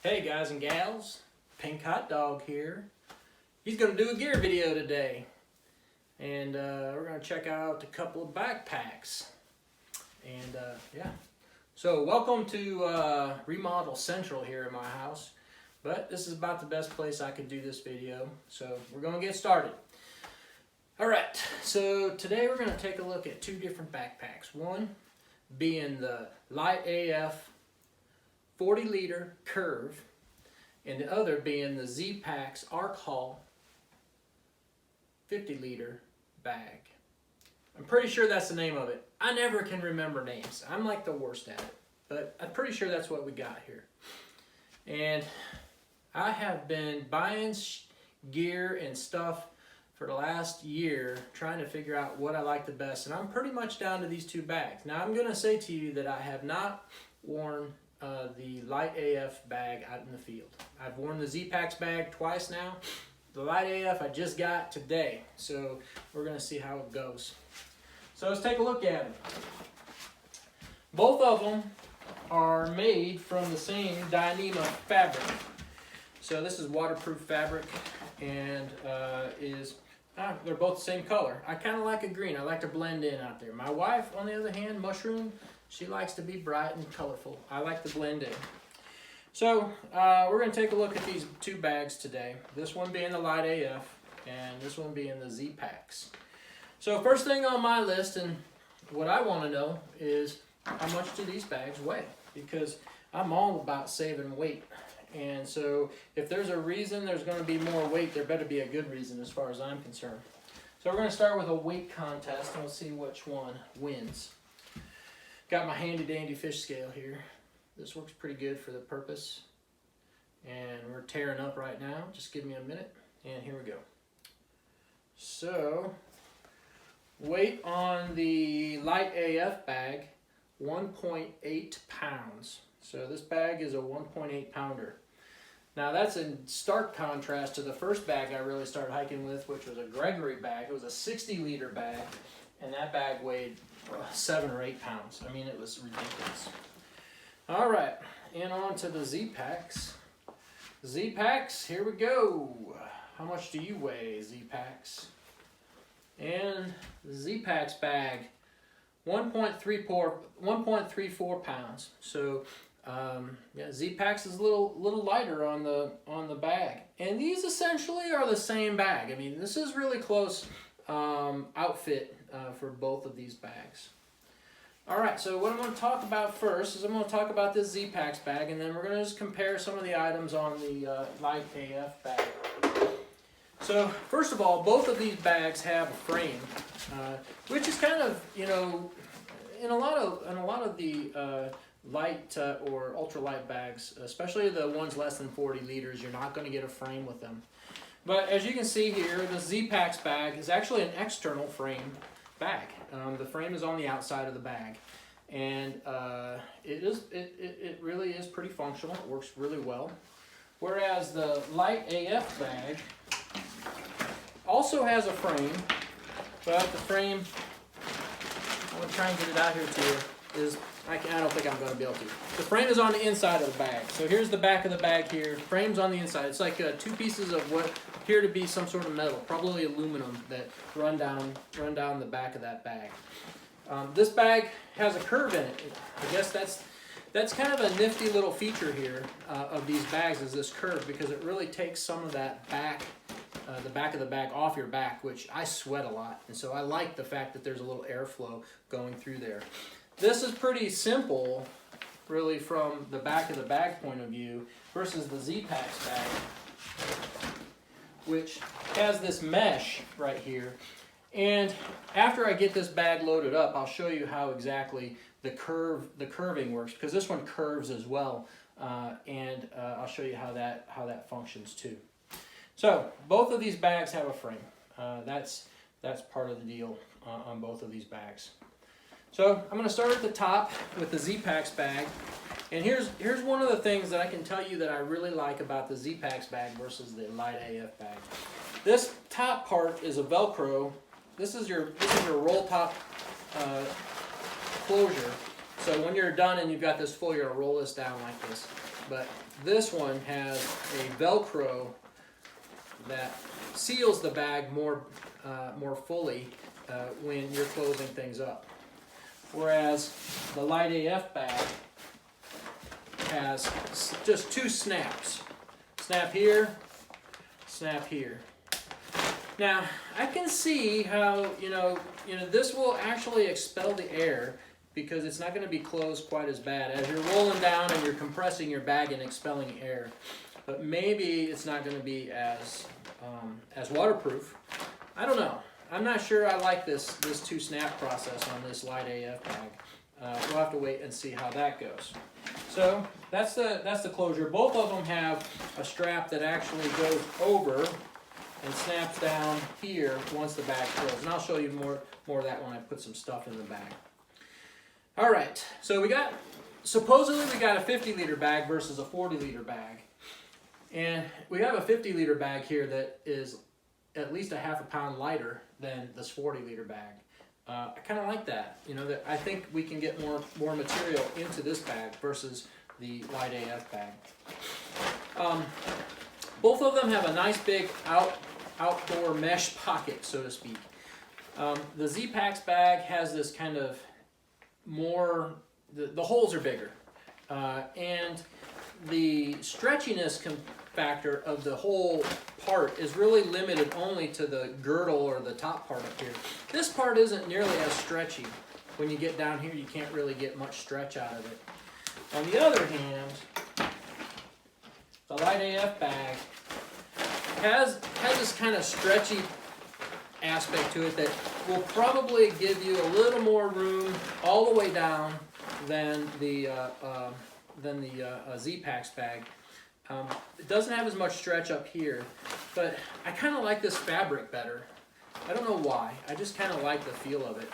Hey guys and gals, Pink Hot Dog here. He's going to do a gear video today. And we're going to check out a couple of backpacks. And yeah. So welcome to Remodel Central here in my house. But this is about the best place I could do this video. So we're going to get started. Alright, so today we're going to take a look at two different backpacks. One being the LiteAF 40-liter curve, and the other being the Zpacks Arc Haul 50-liter bag. I'm pretty sure that's the name of it. I never can remember names. I'm like the worst at it, but I'm pretty sure that's what we got here. And I have been buying gear and stuff for the last year, trying to figure out what I like the best, and I'm pretty much down to these two bags. Now I'm going to say to you that I have not worn the LiteAF bag out in the field. I've worn the Zpacks bag twice now. The LiteAF I just got today, so we're going to see how it goes. So let's take a look at them. Both of them are made from the same Dyneema fabric. So this is waterproof fabric, and they're both the same color. I kind of like a green. I like to blend in out there. My wife, on the other hand, Mushroom, she likes to be bright and colorful. I like to blend in. So we're going to take a look at these two bags today. This one being the LiteAF and this one being the Zpacks. So first thing on my list, and what I want to know, is how much do these bags weigh? Because I'm all about saving weight. And so if there's a reason there's going to be more weight, there better be a good reason as far as I'm concerned. So we're going to start with a weight contest, and we'll see which one wins. Got my handy dandy fish scale here. This works pretty good for the purpose. And we're tearing up right now. Just give me a minute. And here we go. So, weight on the LiteAF bag, 1.8 pounds. So this bag is a 1.8 pounder. Now that's in stark contrast to the first bag I really started hiking with, which was a Gregory bag. It was a 60-liter bag, and that bag weighed 7 or 8 pounds. I mean, it was ridiculous. All right, and on to the Zpacks. Zpacks, here we go. How much do you weigh, Zpacks? And the Zpacks bag, 1.34 pounds. So yeah, Zpacks is a little lighter on the bag, and these essentially are the same bag. I mean, this is really close outfit for both of these bags. All right, so what I'm going to talk about first is I'm going to talk about this Zpacks bag, and then we're going to just compare some of the items on the LiteAF bag. So first of all, both of these bags have a frame, which is kind of, you know, in a lot of the light or ultralight bags, especially the ones less than 40 liters, you're not going to get a frame with them. But as you can see here, the Zpacks bag is actually an external frame bag. The frame is on the outside of the bag, and it really is pretty functional. It works really well. Whereas the LiteAF bag also has a frame, but the frame, I'm going to try and get it out here to you, is I don't think I'm going to be able to. The frame is on the inside of the bag. So here's the back of the bag here. Frame's on the inside. It's like two pieces of what appear to be some sort of metal, probably aluminum, that run down the back of that bag. This bag has a curve in it. I guess that's kind of a nifty little feature here of these bags, is this curve, because it really takes some of that back, the back of the bag off your back, which I sweat a lot, and so I like the fact that there's a little airflow going through there. This is pretty simple, really, from the back of the bag point of view, versus the Zpacks bag, which has this mesh right here. And after I get this bag loaded up, I'll show you how exactly the curving works, because this one curves as well, and I'll show you how that functions too. So both of these bags have a frame. That's part of the deal on both of these bags. So I'm going to start at the top with the Zpacks bag, and here's one of the things that I can tell you that I really like about the Zpacks bag versus the LiteAF bag. This top part is a Velcro. This is your roll top closure. So when you're done and you've got this full, you're going to roll this down like this. but this one has a Velcro that seals the bag more fully when you're closing things up. Whereas the LiteAF bag has just 2 snaps. Snap here, snap here. Now, I can see how, this will actually expel the air because it's not going to be closed quite as bad as you're rolling down and you're compressing your bag and expelling air. But maybe it's not going to be as waterproof. I don't know. I'm not sure I like this 2 snap process on this LiteAF bag. We'll have to wait and see how that goes. So that's the closure. Both of them have a strap that actually goes over and snaps down here once the bag closes. And I'll show you more of that when I put some stuff in the bag. All right, so supposedly we got a 50-liter bag versus a 40-liter bag. And we have a 50-liter bag here that is at least a half a pound lighter than this 40-liter bag. I kind of like that. That I think we can get more material into this bag versus the LiteAF bag. Both of them have a nice big outdoor mesh pocket, so to speak. The Zpacks bag has this kind of more, the holes are bigger. And the stretchiness factor of the whole part is really limited only to the girdle or the top part up here. This part isn't nearly as stretchy. When you get down here, you can't really get much stretch out of it. On the other hand, the LiteAF bag has this kind of stretchy aspect to it that will probably give you a little more room all the way down than the Zpacks bag. It doesn't have as much stretch up here, but I kind of like this fabric better. I don't know why. I just kind of like the feel of it.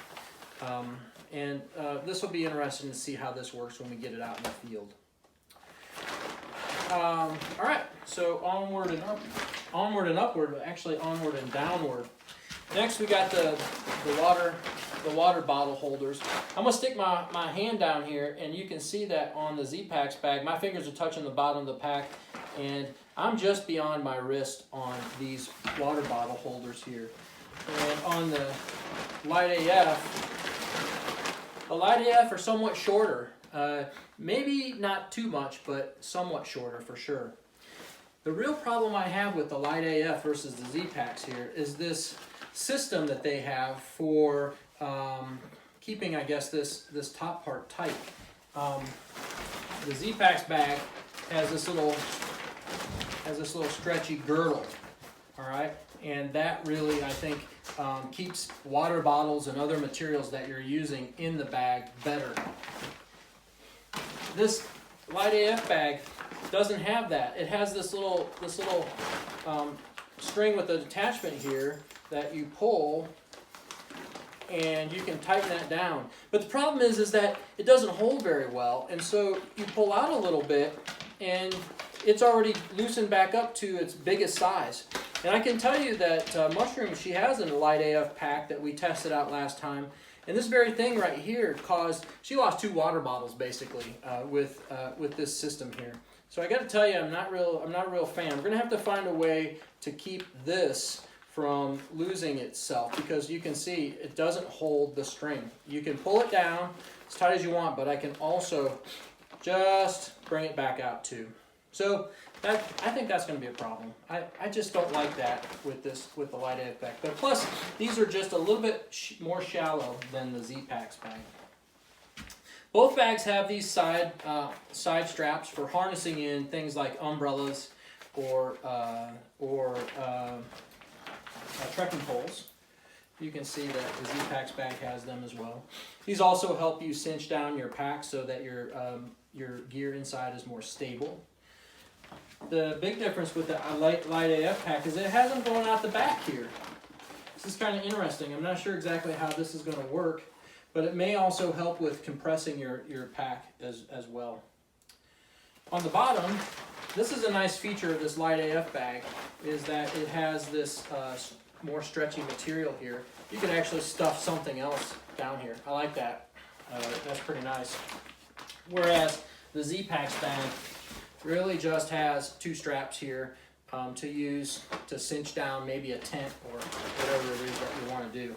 This will be interesting to see how this works when we get it out in the field. All right, so onward and upward, actually onward and downward. Next, we got the water bottle holders. I'm gonna stick my hand down here, and you can see that on the Zpacks bag, my fingers are touching the bottom of the pack, and I'm just beyond my wrist on these water bottle holders here. And on the LiteAF are somewhat shorter. Maybe not too much, but somewhat shorter for sure. The real problem I have with the LiteAF versus the Zpacks here is this system that they have for keeping, I guess, this top part tight. The Zpacks bag has this little stretchy girdle, all right, and that really, I think, keeps water bottles and other materials that you're using in the bag better. This LiteAF bag doesn't have that. It has this little string with an attachment here that you pull, and you can tighten that down. But the problem is that it doesn't hold very well, and so you pull out a little bit, and it's already loosened back up to its biggest size. And I can tell you that Mushroom, she has a LiteAF pack that we tested out last time, and this very thing right here she lost 2 water bottles basically with this system here. So I got to tell you, I'm not a real fan. We're gonna have to find a way to keep this from losing itself, because you can see it doesn't hold the string. You can pull it down as tight as you want, but I can also just bring it back out too. So I think that's going to be a problem. I just don't like that with the LiteAF bag. But plus, these are just a little bit more shallow than the Zpacks bag. Both bags have these side straps for harnessing in things like umbrellas or trekking poles. You can see that the Zpacks bag has them as well. These also help you cinch down your pack so that your gear inside is more stable. The big difference with the LiteAF pack is it has them going out the back here. This is kind of interesting. I'm not sure exactly how this is going to work, but it may also help with compressing your pack as well. On the bottom, this is a nice feature of this LiteAF bag, is that it has this more stretchy material here. You can actually stuff something else down here. I like that. That's pretty nice. Whereas the Zpacks bag really just has 2 straps here to use to cinch down maybe a tent or whatever it is that you want to do.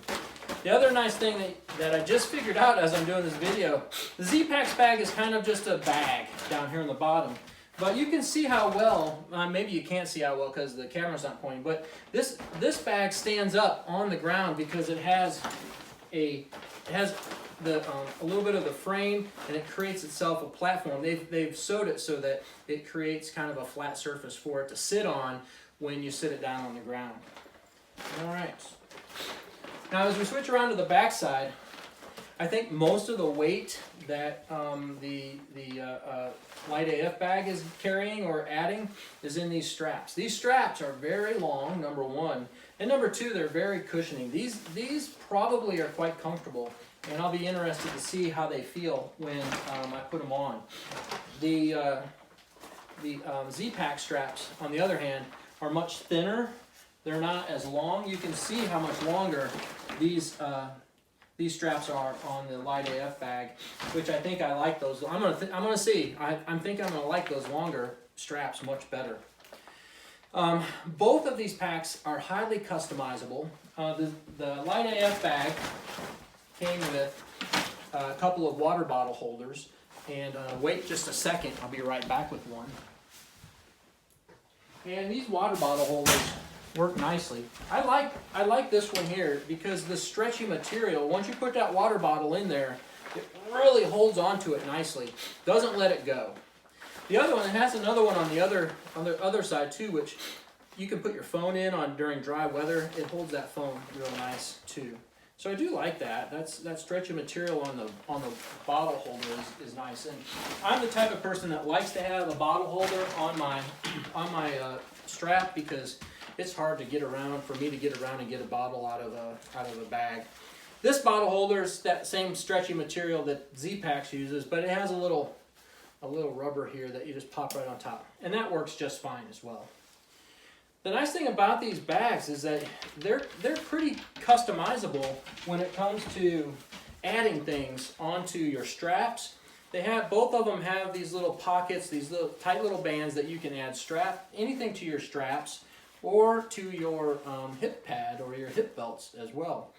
The other nice thing that I just figured out as I'm doing this video, the Zpacks bag is kind of just a bag down here on the bottom. But you can see how well, maybe you can't see how well because the camera's not pointing, but this bag stands up on the ground because it has a little bit of the frame, and it creates itself a platform. They've sewed it so that it creates kind of a flat surface for it to sit on when you sit it down on the ground. All right. Now as we switch around to the back side, I think most of the weight that the LiteAF bag is carrying or adding is in these straps. These straps are very long, number one, and number two, they're very cushioning. These probably are quite comfortable, and I'll be interested to see how they feel when I put them on. The Zpacks straps, on the other hand, are much thinner. They're not as long. You can see how much longer these straps are on the LiteAF bag, which I think I like those. I'm gonna see. I think I'm gonna like those longer straps much better. Both of these packs are highly customizable. The LiteAF bag came with a couple of water bottle holders, and wait just a second. I'll be right back with one. And these water bottle holders work nicely. I like this one here because the stretchy material, once you put that water bottle in there, it really holds onto it nicely. Doesn't let it go. The other one, it has another one on the other side too, which you can put your phone in on during dry weather. It holds that phone real nice too. So I do like that. That stretchy material on the bottle holder is nice. And I'm the type of person that likes to have a bottle holder on my strap because it's hard to get around, for me to get around and get a bottle out of a bag. This bottle holder is that same stretchy material that Zpacks uses, but it has a little rubber here that you just pop right on top, and that works just fine as well. The nice thing about these bags is that they're pretty customizable when it comes to adding things onto your straps. Both of them have these little pockets, these little tight little bands that you can add anything to your straps or to your hip pad or your hip belts as well.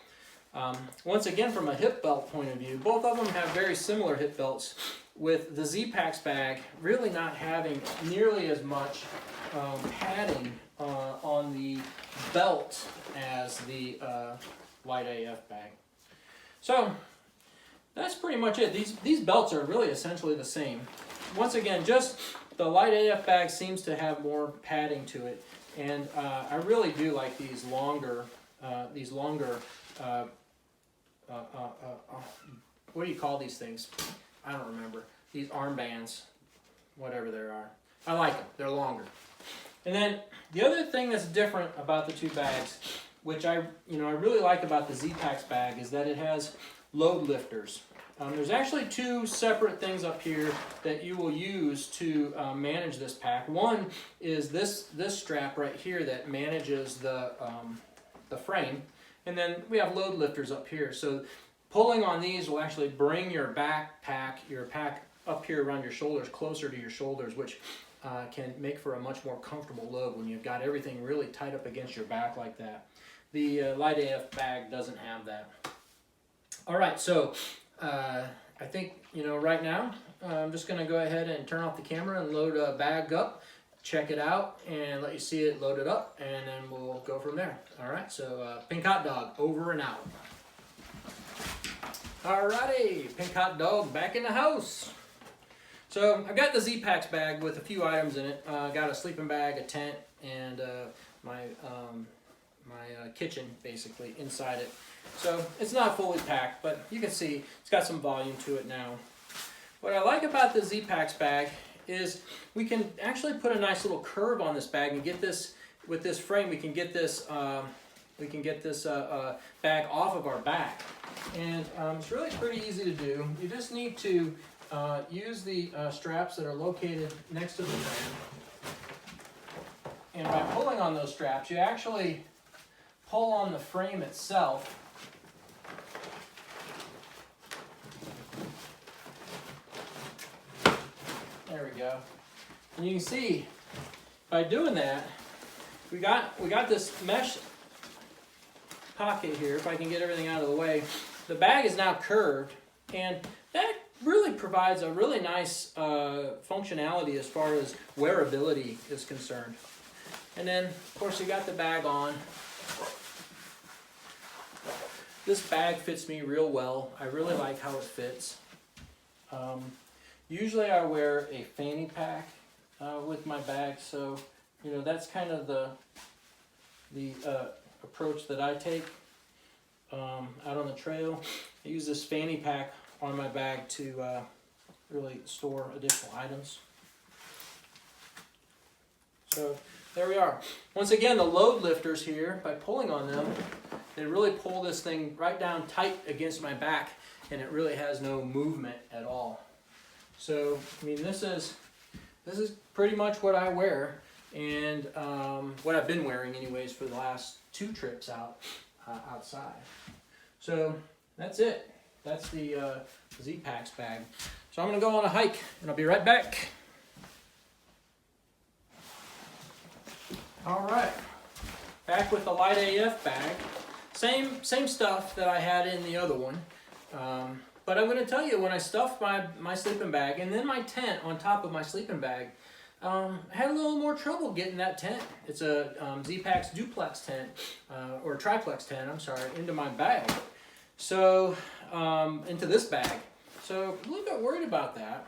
Once again, from a hip belt point of view, both of them have very similar hip belts, with the Zpacks bag really not having nearly as much padding on the belt as the LiteAF bag. So that's pretty much it. These belts are really essentially the same. Once again, just the LiteAF bag seems to have more padding to it, and I really do like these longer what do you call these things? I don't remember. These armbands, whatever they are. I like them. They're longer. And then the other thing that's different about the two bags, which I really like about the Zpacks bag, is that it has load lifters. There's actually 2 separate things up here that you will use to manage this pack. One is this strap right here that manages the frame, and then we have load lifters up here. So pulling on these will actually bring your pack up here around your shoulders, closer to your shoulders, which can make for a much more comfortable load when you've got everything really tight up against your back like that. The LiteAF bag doesn't have that. All right, so I think, right now, I'm just going to go ahead and turn off the camera and load a bag up, check it out, and let you see it loaded up, and then we'll go from there. All right, so Pink Hot Dog, over and out. Alrighty, Pink Hot Dog back in the house. So I've got the Zpacks bag with a few items in it. Got a sleeping bag, a tent, and my kitchen basically inside it. So it's not fully packed, but you can see it's got some volume to it now. What I like about the Zpacks bag is we can actually put a nice little curve on this bag and get this, with this frame, we can get this bag off of our back. And it's really pretty easy to do. You just need to use the straps that are located next to the frame. And by pulling on those straps, you actually pull on the frame itself. There we go. And you can see by doing that, we got this mesh pocket here. If I can get everything out of the way, the bag is now curved, and that really provides a really nice functionality as far as wearability is concerned. And then, of course, you got the bag on. This bag fits me real well. I really like how it fits. Usually I wear a fanny pack with my bag, so you know that's kind of the approach that I take out on the trail. I use this fanny pack on my bag to really store additional items. So there we are. Once again, the load lifters here, by pulling on them, they really pull this thing right down tight against my back, and it really has no movement at all. So, I mean, this is pretty much what I wear, and what I've been wearing anyways for the last 2 trips outside. So that's it. That's the Zpacks bag. So I'm gonna go on a hike, and I'll be right back. All right, back with the LiteAF bag. Same stuff that I had in the other one. But I'm going to tell you, when I stuffed my sleeping bag and then my tent on top of my sleeping bag, I had a little more trouble getting that tent. It's a Zpacks duplex tent, or triplex tent, I'm sorry, into my bag. So, into this bag. So, a little bit worried about that.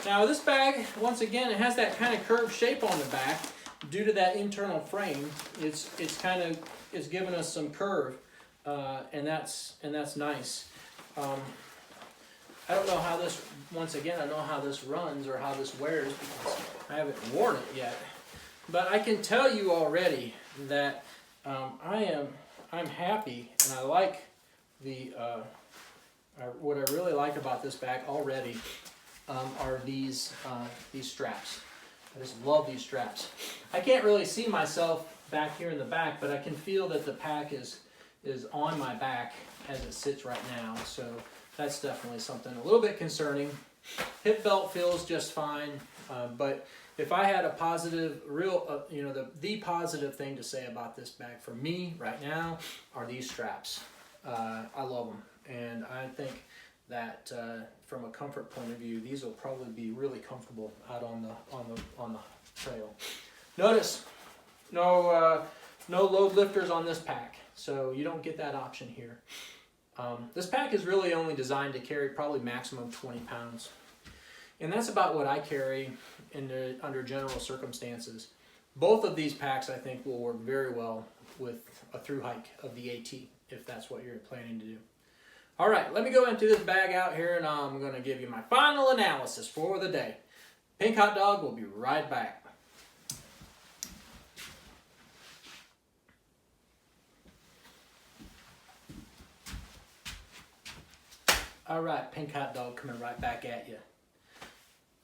Now, this bag, once again, it has that kind of curved shape on the back due to that internal frame. It's giving us some curve, and that's nice. I don't know how this, once again, I don't know how this runs or how this wears because I haven't worn it yet. But I can tell you already that I'm happy, and I like what I really like about this bag already are these straps. I just love these straps. I can't really see myself back here in the back, but I can feel that the pack is on my back as it sits right now, so that's definitely something a little bit concerning. Hip belt feels just fine, but if I had a positive, the positive thing to say about this bag for me right now are these straps. I love them, and I think that from a comfort point of view, these will probably be really comfortable out on the trail. Notice no load lifters on this pack, so you don't get that option here. This pack is really only designed to carry probably maximum 20 pounds. And that's about what I carry under general circumstances. Both of these packs, I think, will work very well with a through hike of the AT, if that's what you're planning to do. All right, let me go empty this bag out here, and I'm going to give you my final analysis for the day. Pink Hot Dog will be right back. All right, Pink Hot Dog coming right back at you.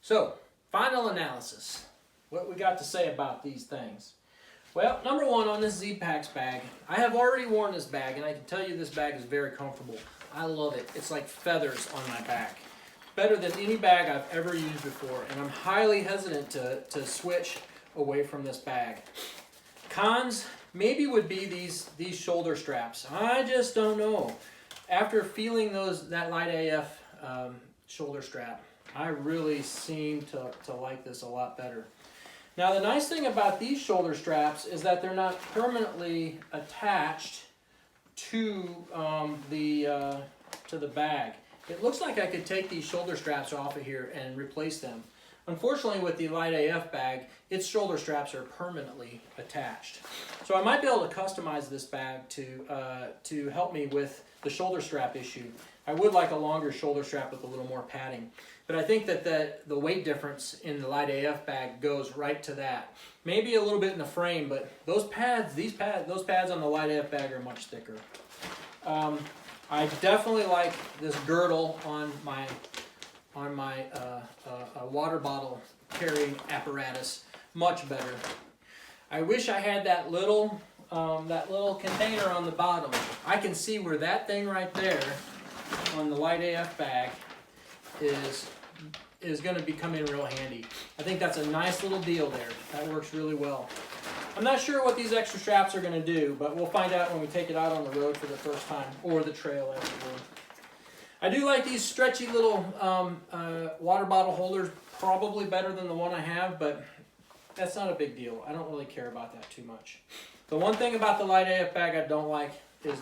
So, final analysis. What we got to say about these things? Well, number one, on this Zpacks bag, I have already worn this bag, and I can tell you this bag is very comfortable. I love it. It's like feathers on my back. Better than any bag I've ever used before, and I'm highly hesitant to switch away from this bag. Cons maybe would be these shoulder straps. I just don't know. After feeling that LiteAF shoulder strap, I really seem to like this a lot better. Now, the nice thing about these shoulder straps is that they're not permanently attached to the bag. It looks like I could take these shoulder straps off of here and replace them. Unfortunately, with the LiteAF bag, its shoulder straps are permanently attached. So I might be able to customize this bag to help me with the shoulder strap issue. I would like a longer shoulder strap with a little more padding. But I think that the weight difference in the LiteAF bag goes right to that. Maybe a little bit in the frame, but those pads on the LiteAF bag are much thicker. I definitely like this girdle on my water bottle carrying apparatus much better. I wish I had that little container on the bottom. I can see where that thing right there on the LiteAF bag is is going to come in real handy. I think that's a nice little deal there. That works really well. I'm not sure what these extra straps are going to do, but we'll find out when we take it out on the road for the first time, or the trail as it were. I do like these stretchy little water bottle holders, probably better than the one I have, but that's not a big deal. I don't really care about that too much. The one thing about the LiteAF bag I don't like is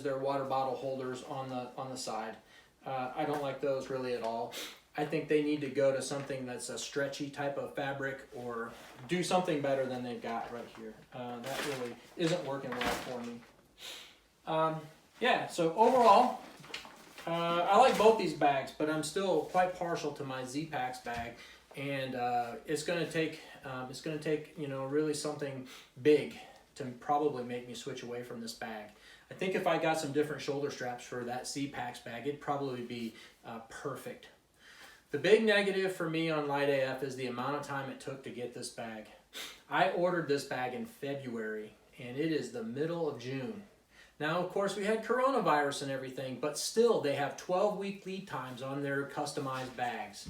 their water bottle holders on the side. I don't like those really at all. I think they need to go to something that's a stretchy type of fabric, or do something better than they've got right here. That really isn't working well for me. Yeah, so overall, I like both these bags, but I'm still quite partial to my Zpacks bag, and it's going to take really something big to probably make me switch away from this bag. I think if I got some different shoulder straps for that Zpacks bag, it'd probably be perfect. The big negative for me on LiteAF is the amount of time it took to get this bag. I ordered this bag in February, and it is the middle of June. Now, of course, we had coronavirus and everything, but still, they have 12-week lead times on their customized bags.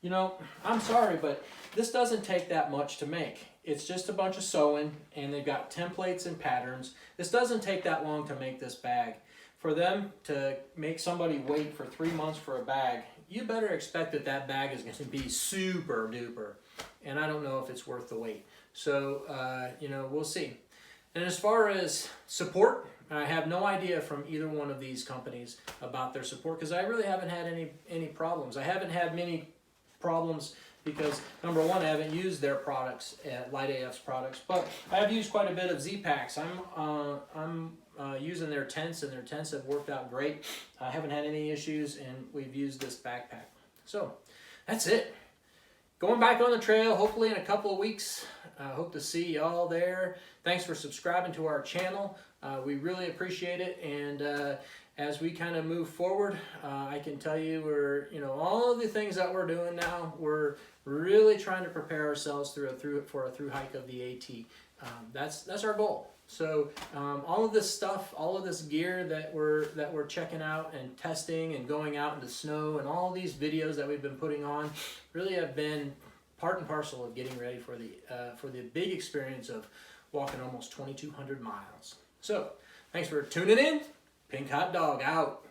You know, I'm sorry, but this doesn't take that much to make. It's just a bunch of sewing, and they've got templates and patterns. This doesn't take that long to make this bag. For them to make somebody wait for 3 months for a bag, you better expect that that bag is going to be super duper. And I don't know if it's worth the wait. So, we'll see. And as far as support, I have no idea from either one of these companies about their support, because I really haven't had any problems. I haven't had many problems because, number one, I haven't used their products, LiteAF's products, but I have used quite a bit of Zpacks. I'm using their tents, and their tents have worked out great. I haven't had any issues, and we've used this backpack. So that's it. Going back on the trail, hopefully in a couple of weeks. Hope to see y'all there. Thanks for subscribing to our channel. We really appreciate it, and as we kind of move forward, I can tell you all of the things that we're doing now, we're really trying to prepare ourselves for a through hike of the AT. That's our goal. So all of this stuff, all of this gear that we're checking out and testing and going out into snow, and all these videos that we've been putting on, really have been part and parcel of getting ready for the big experience of walking almost 2,200 miles. So thanks for tuning in. Pink Hot Dog out.